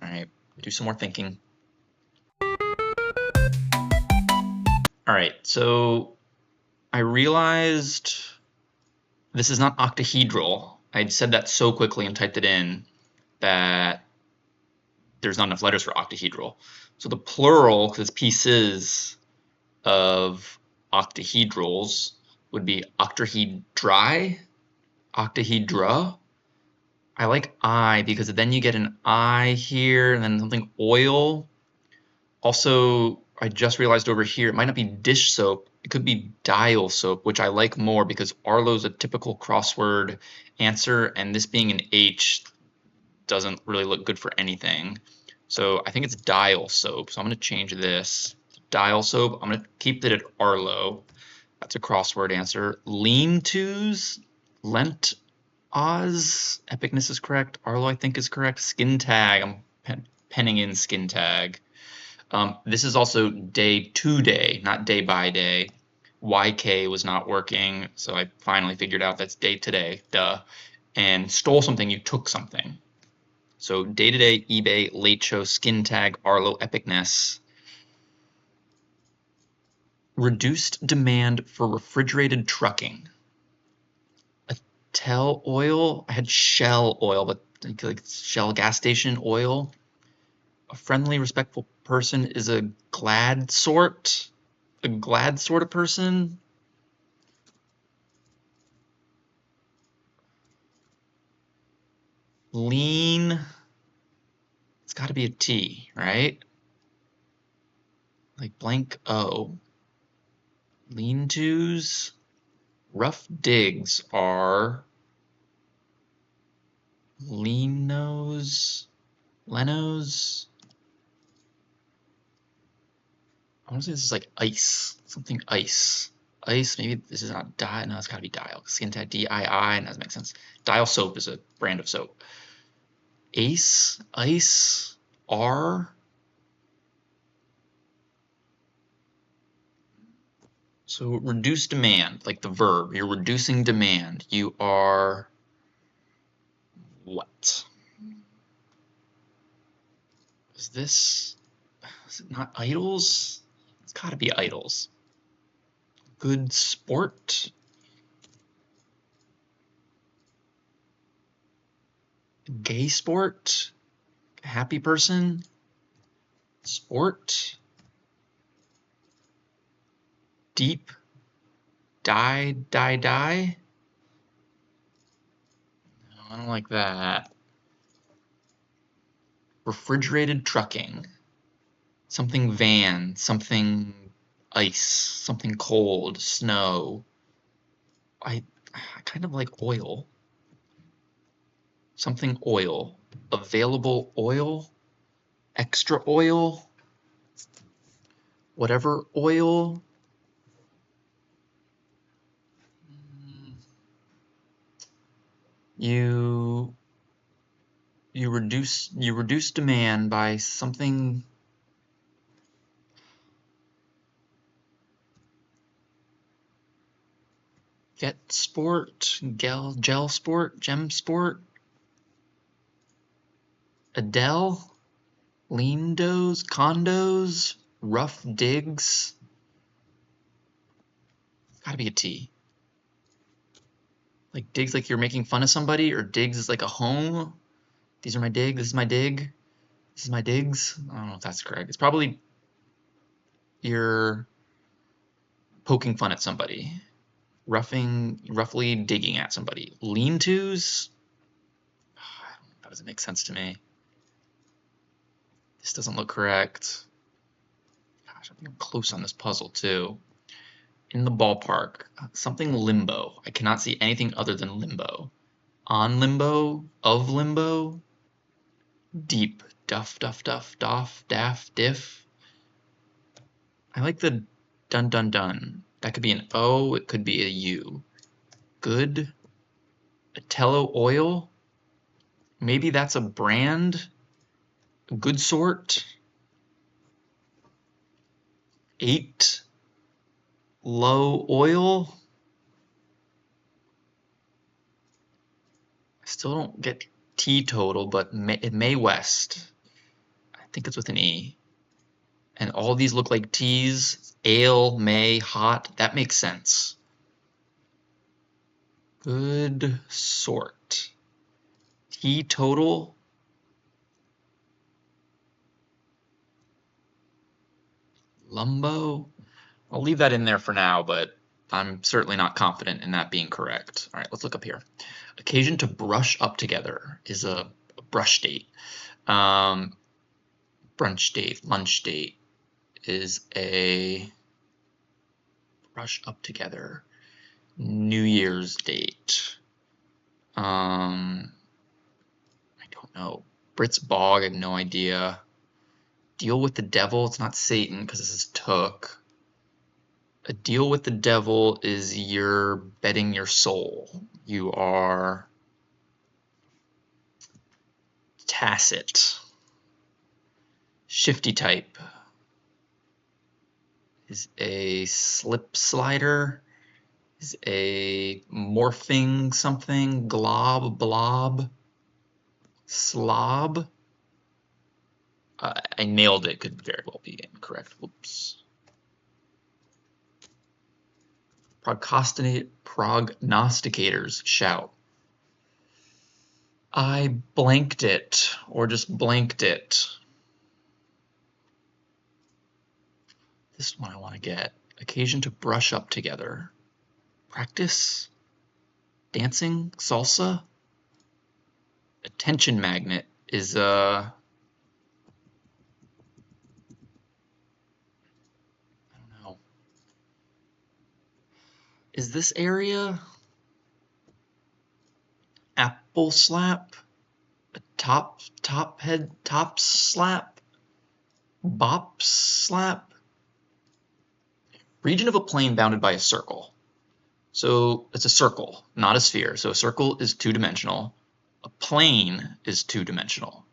All right, do some more thinking. All right, so I realized this is not octahedral. I said that so quickly and typed it in that there's not enough letters for octahedral. So the plural, because it's pieces of octahedrals, would be octahedri, octahedra. I like I because then you get an I here and then something oil. Also, I just realized over here, it might not be dish soap. It could be dial soap, which I like more because Arlo's a typical crossword answer, and this being an H doesn't really look good for anything. So I think it's dial soap. So I'm going to change this. Dial soap. I'm going to keep it at Arlo. That's a crossword answer. Lean-tos, lent, Oz, epicness is correct. Arlo, I think, is correct. Skin tag. I'm penning in skin tag. This is also day to day, not day by day. YK was not working, so I finally figured out that's day to day. Duh. And stole something, you took something. So day-to-day, eBay, late show, skin tag, Arlo, epicness. Reduced demand for refrigerated trucking. Tell oil. I had Shell oil, but like Shell gas station oil. A friendly, respectful person is a glad sort. A glad sort of person. Lean. It's got to be a T, right? Like blank O. Lean-tos. Rough digs are Lenos. Lenos. I want to say this is like ice. Something ice. Ice, maybe this is not dial. No, it's got to be dial. Skin tag, D-I-I, and that doesn't make sense. Dial soap is a brand of soap. Ace, ice, R. So reduce demand, like the verb. You're reducing demand. You are what? Is it not idols? It's got to be idols. Good sport. Gay sport. Happy person. Sport. Deep. Die. No, I don't like that. Refrigerated trucking. Something van. Something ice. Something cold. Snow. I kind of like oil. Something oil. Available oil. Extra oil. Whatever oil. You reduce demand by something. Get sport, gel sport, gem sport. Adele, Lindos, condos, rough digs. Gotta be a T. Like digs like you're making fun of somebody, or digs is like a home. These are my dig, this is my dig, this is my digs. I don't know if that's correct. It's probably you're poking fun at somebody. Roughly digging at somebody. Lean-tos? That doesn't make sense to me. This doesn't look correct. Gosh, I think I'm close on this puzzle too. In the ballpark, something limbo. I cannot see anything other than limbo. On limbo, of limbo, deep, duff, daff, diff. I like the dun dun dun. That could be an O, it could be a U. Good. Atello oil. Maybe that's a brand. A good sort. 8. Low oil. I still don't get teetotal, but May West. I think it's with an E. And all these look like T's. Ale, May, hot. That makes sense. Good sort. Teetotal. Lumbo. I'll leave that in there for now, but I'm certainly not confident in that being correct. All right, let's look up here. Occasion to brush up together is a brush date. Brunch date, lunch date is a brush up together. New Year's date. I don't know. Brit's Bog, I have no idea. Deal with the devil, it's not Satan because this is took. A deal with the devil is you're betting your soul. You are tacit. Shifty type is a slip slider, is a morphing something, glob, blob. Slob. I nailed it. Could very well be incorrect. Whoops. Prognosticators shout. I blanked it, or just blanked it. This one I want to get. Occasion to brush up together. Practice? Dancing? Salsa? Attention magnet is I don't know. Is this area? Apple slap? A top slap? Bop slap? Region of a plane bounded by a circle. So it's a circle, not a sphere. So a circle is two-dimensional. A plane is two-dimensional.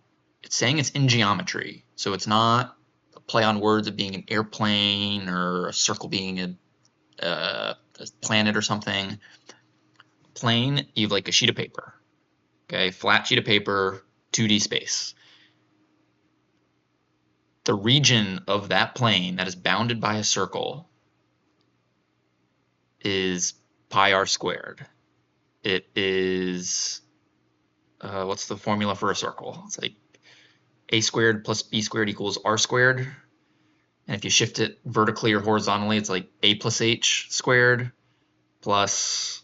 It's saying it's in geometry. So it's not a play on words of being an airplane or a circle being a planet or something. Plane, you have like a sheet of paper. Okay, flat sheet of paper, 2D space. The region of that plane that is bounded by a circle is pi r squared. It is, what's the formula for a circle? It's like a squared plus b squared equals r squared. And if you shift it vertically or horizontally, it's like a plus h squared plus,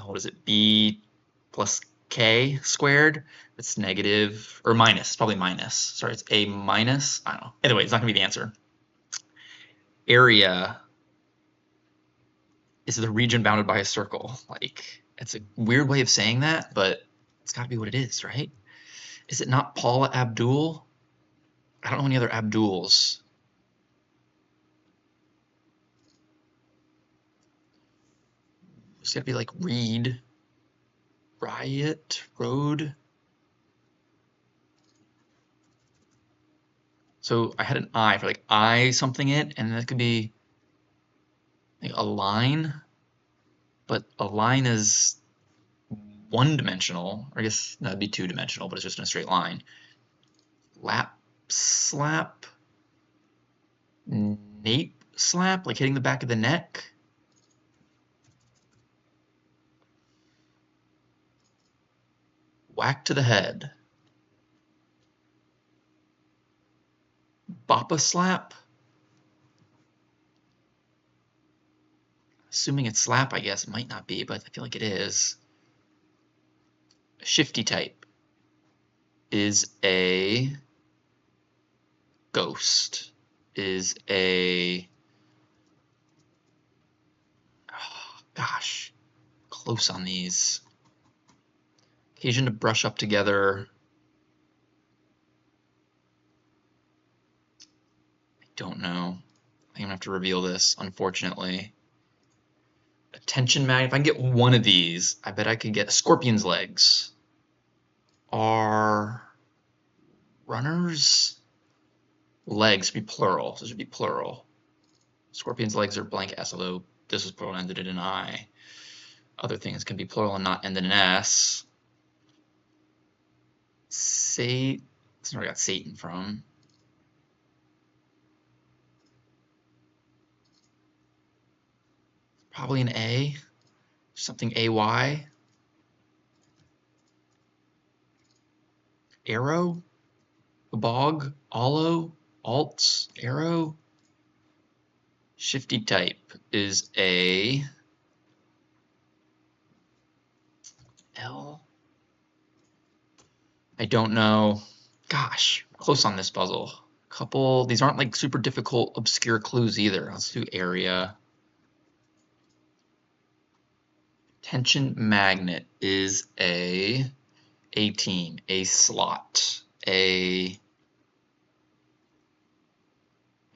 what is it, b plus k squared. It's negative, or minus, probably minus. Sorry, it's a minus, I don't know. Anyway, it's not gonna be the answer. Area is the region bounded by a circle. Like, it's a weird way of saying that, but it's gotta be what it is, right? Is it not Paula Abdul? I don't know any other Abduls. It's gotta be like Reed, Riot, Road. So I had an I for like I something it, and that could be like a line, but a line is one-dimensional. I guess that'd be two-dimensional, but it's just in a straight line. Lap slap, nape slap, like hitting the back of the neck. Whack to the head. Boppa slap. Assuming it's slap, I guess. It might not be, but I feel like it is. Shifty type is a ghost. Is a, oh, gosh, close on these. Occasion to brush up together. I don't know. I'm gonna have to reveal this, unfortunately. Attention magnet. If I can get one of these, I bet I could get scorpion's legs. Are runners legs be plural? So this would be plural. Scorpion's legs are blank s, although this is plural and ended in an I. Other things can be plural and not end in an s. That's where I got Satan from. Probably an A. Something AY. Arrow. Bog. Allo. Alts. Arrow. Shifty type is a L. I don't know. Gosh, close on this puzzle. Couple, these aren't like super difficult, obscure clues either. Let's do area. Tension magnet is a team, a slot, maybe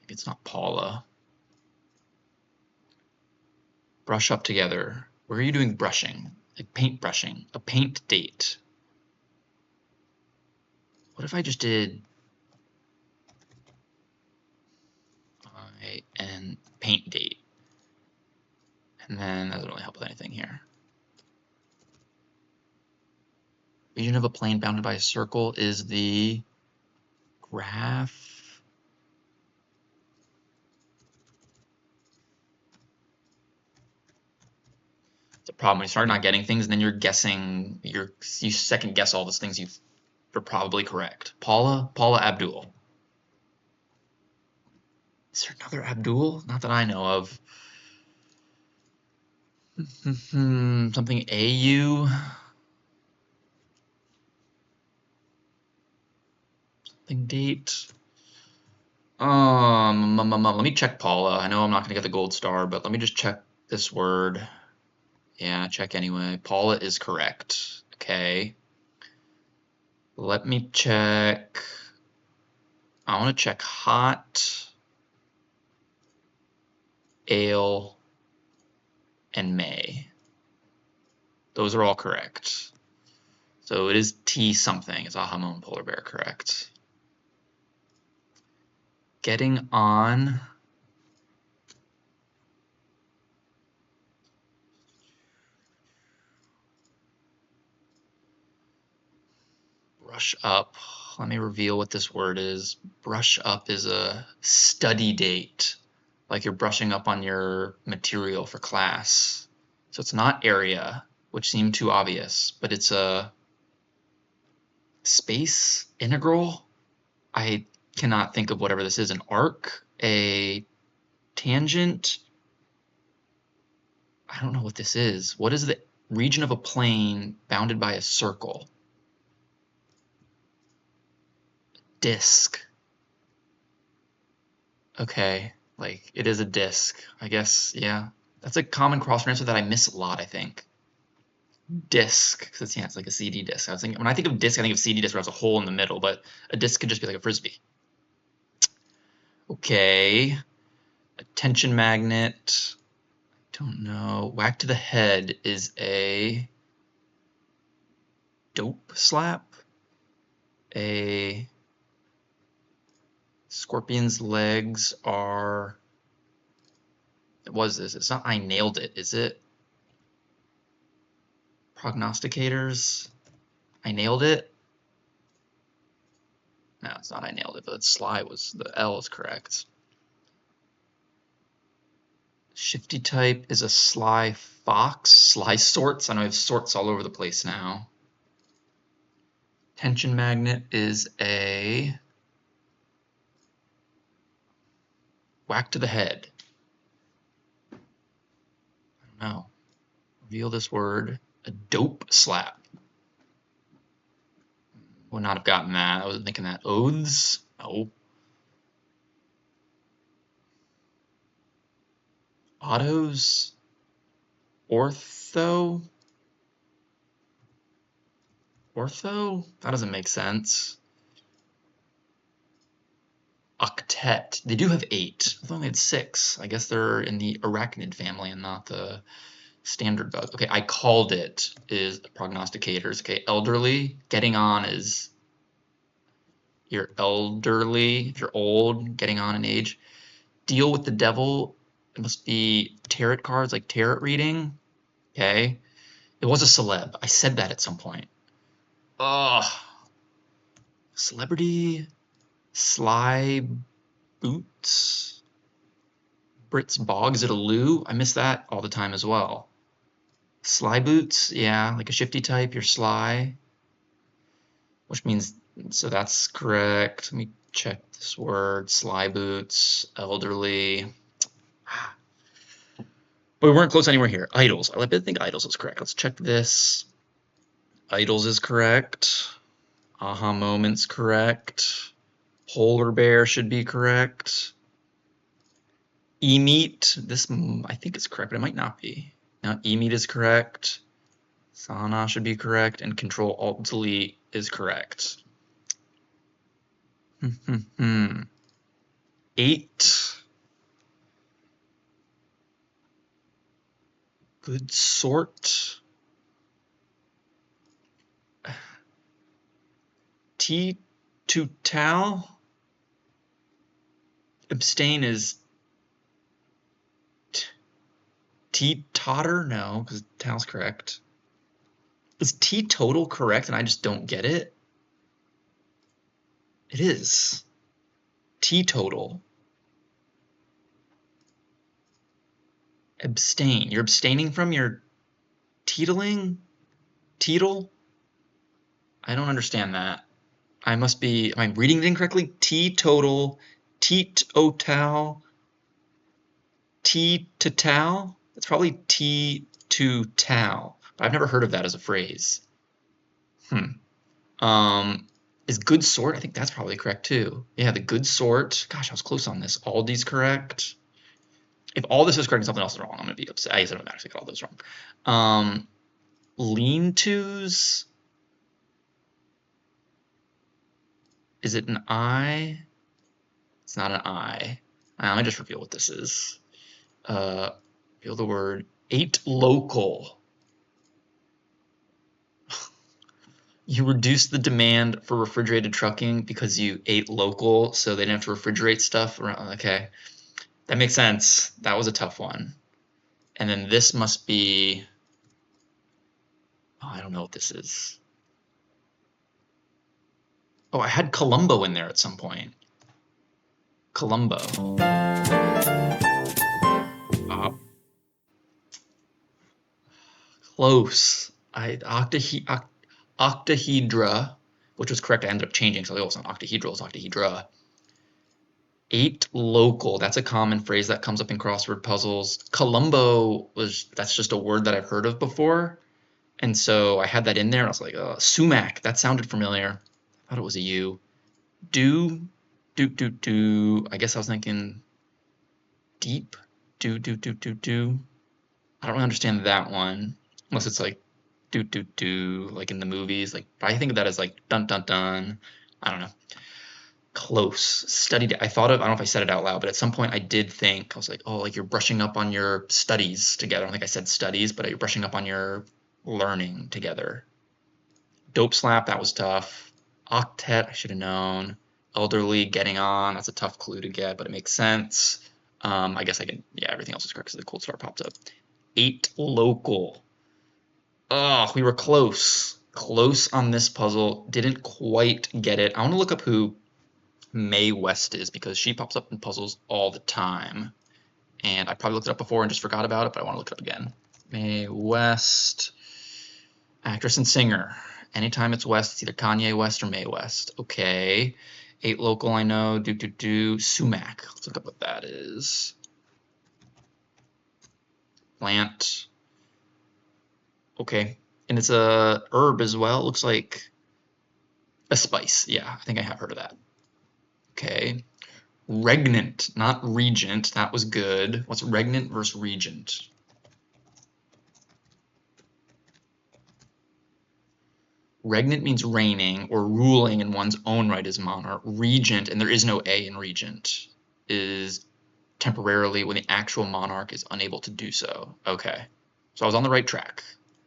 it's not Paula. Brush up together. Where are you doing brushing? Like paint brushing, a paint date. What if I just did and paint date? And then that doesn't really help with anything here. Region of a plane bounded by a circle is the graph. It's a problem when you start not getting things, and then you're guessing. You second guess all those things you're probably correct. Paula Abdul. Is there another Abdul? Not that I know of. Something AU. Something date. Let me check Paula. I know I'm not gonna get the gold star, but let me just check this word. Yeah, check anyway. Paula is correct. Okay. Let me check. I want to check hot, ale, and May. Those are all correct. So it is T something. Is Ahamon polar bear correct? Getting on. Brush up. Let me reveal what this word is. Brush up is a study date, like you're brushing up on your material for class. So it's not area, which seemed too obvious, but it's a space integral. I cannot think of whatever this is. An arc, a tangent. I don't know what this is. What is the region of a plane bounded by a circle? Disk. Okay, like it is a disk. I guess, yeah. That's a common crossword answer that I miss a lot, I think. Disk, because it's like a CD disc. I was thinking, when I think of disk, I think of CD disc where it has a hole in the middle, but a disk could just be like a frisbee. Okay. A tension magnet. Don't know. Whack to the head is a dope slap. A scorpion's legs are. What was this? It's not I nailed it, is it? Prognosticators. I nailed it. No, it's not I nailed it, but sly was the L is correct. Shifty type is a sly fox. Sly sorts. I know I have sorts all over the place now. Tension magnet is a whack to the head. I don't know. Reveal this word. A dope slap. Would not have gotten that. I wasn't thinking that. Oaths? No. Autos? Ortho? Ortho? That doesn't make sense. Octet. They do have 8. I thought they had 6. I guess they're in the arachnid family and not the standard bug. Okay, I called it is prognosticators. Okay, elderly. Getting on is you're elderly. If you're old, getting on in age. Deal with the devil. It must be tarot cards, like tarot reading. Okay. It was a celeb. I said that at some point. Ugh. Celebrity. Sly boots. Brits bog. Is it a loo? I miss that all the time as well. Sly boots. Yeah, like a shifty type. You're sly. Which means, so that's correct. Let me check this word. Sly boots. Elderly. But we weren't close anywhere here. Idols. I think idols is correct. Let's check this. Idols is correct. Aha moments correct. Polar bear should be correct. E-meat. This I think is correct, but it might not be. Now E-meat is correct. Sana should be correct, and Control Alt Delete is correct. 8. Good sort. T to tal. Abstain is T totter. No, because tal's correct. Is teetotal correct and I just don't get it? It is. Teetotal. Abstain. You're abstaining from your teetling? Teetle? I don't understand that. Am I reading it incorrectly? Teetotal, teetotal, teetotal? It's probably tea-to-tal, but I've never heard of that as a phrase. Is good sort? I think that's probably correct too. Yeah, the good sort. Gosh, I was close on this. Aldi's correct. If all this is correct and something else is wrong, I'm gonna be upset. I guess I don't actually get all those wrong. Lean-tos. Is it an I? It's not an I. Let me just reveal what this is. Reveal the word. Ate local. You reduce the demand for refrigerated trucking because you ate local, so they didn't have to refrigerate stuff around. Okay, that makes sense. That was a tough one. And then this must be. Oh, I don't know what this is. Oh, I had Columbo in there at some point. Columbo. Close. Octahedra, which was correct. I ended up changing, so it's not octahedral, it's octahedra. Ate local. That's a common phrase that comes up in crossword puzzles. Columbo that's just a word that I've heard of before. And so I had that in there and I was like, sumac, that sounded familiar. I thought it was a U. Do. I guess I was thinking deep. Do. I don't really understand that one. Unless it's like like in the movies. Like I think of that as like dun dun dun. I don't know. Close. Studied. I don't know if I said it out loud, but at some point I did think, I was like, oh, like you're brushing up on your studies together. I don't think I said studies, but you're brushing up on your learning together. Dope slap, that was tough. Octet, I should have known. Elderly, getting on, that's a tough clue to get, but it makes sense. I guess I can, yeah, everything else is correct because the cold star popped up. Ate local. Oh, we were close. Close on this puzzle. Didn't quite get it. I want to look up who Mae West is because she pops up in puzzles all the time. And I probably looked it up before and just forgot about it, but I want to look it up again. Mae West, actress and singer. Anytime it's West, it's either Kanye West or Mae West. Okay. Ate local, I know. Sumac. Let's look up what that is. Plant. Okay. And it's a herb as well. It looks like a spice. Yeah, I think I have heard of that. Okay. Regnant, not regent. That was good. What's regnant versus regent? Regnant means reigning or ruling in one's own right as monarch. Regent, and there is no A in regent, is temporarily when the actual monarch is unable to do so. Okay. So I was on the right track.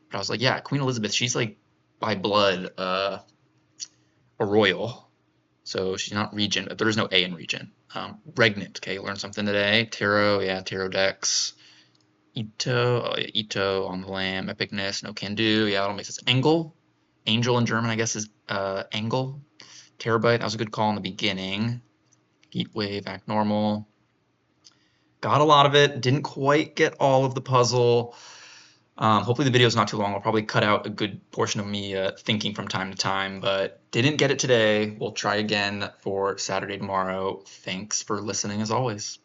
But I was like, yeah, Queen Elizabeth, she's like by blood a royal. So she's not regent. There is no A in regent. Regnant, okay, learned something today. Tarot, yeah, tarot decks. Ito, Ito on the lamb. Epicness, no can do. Yeah, that all makes sense. Engel, angel in German, I guess, is Engel. Terabyte, that was a good call in the beginning. Heat wave, act normal. Got a lot of it. Didn't quite get all of the puzzle. Hopefully the video is not too long. I'll probably cut out a good portion of me thinking from time to time, but didn't get it today. We'll try again for Saturday tomorrow. Thanks for listening as always.